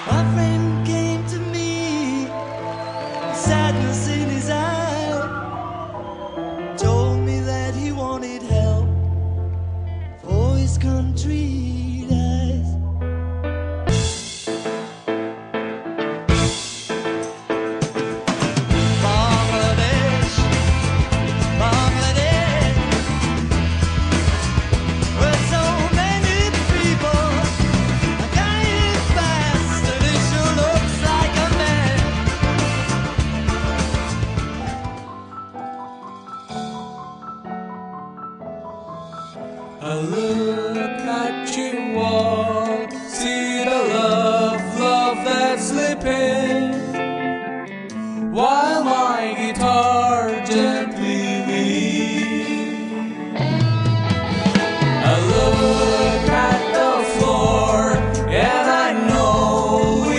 My friend came to me, sadness in his eye, told me that he wanted help for his country lies. Bangladesh, Bangladesh, where so many people are dying fast, and it sure looks like a man. I look at you all, see the love that's slipping, while my guitar gently weeps. I look at the floor, and I know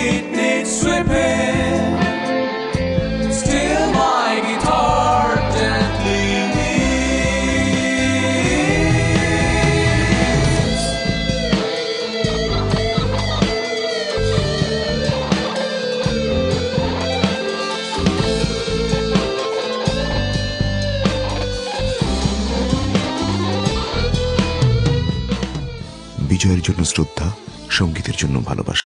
it needs sweeping, still my guitar gently বিজয়ের জন্য শ্রদ্ধা, সঙ্গীতের জন্য ভালোবাসা।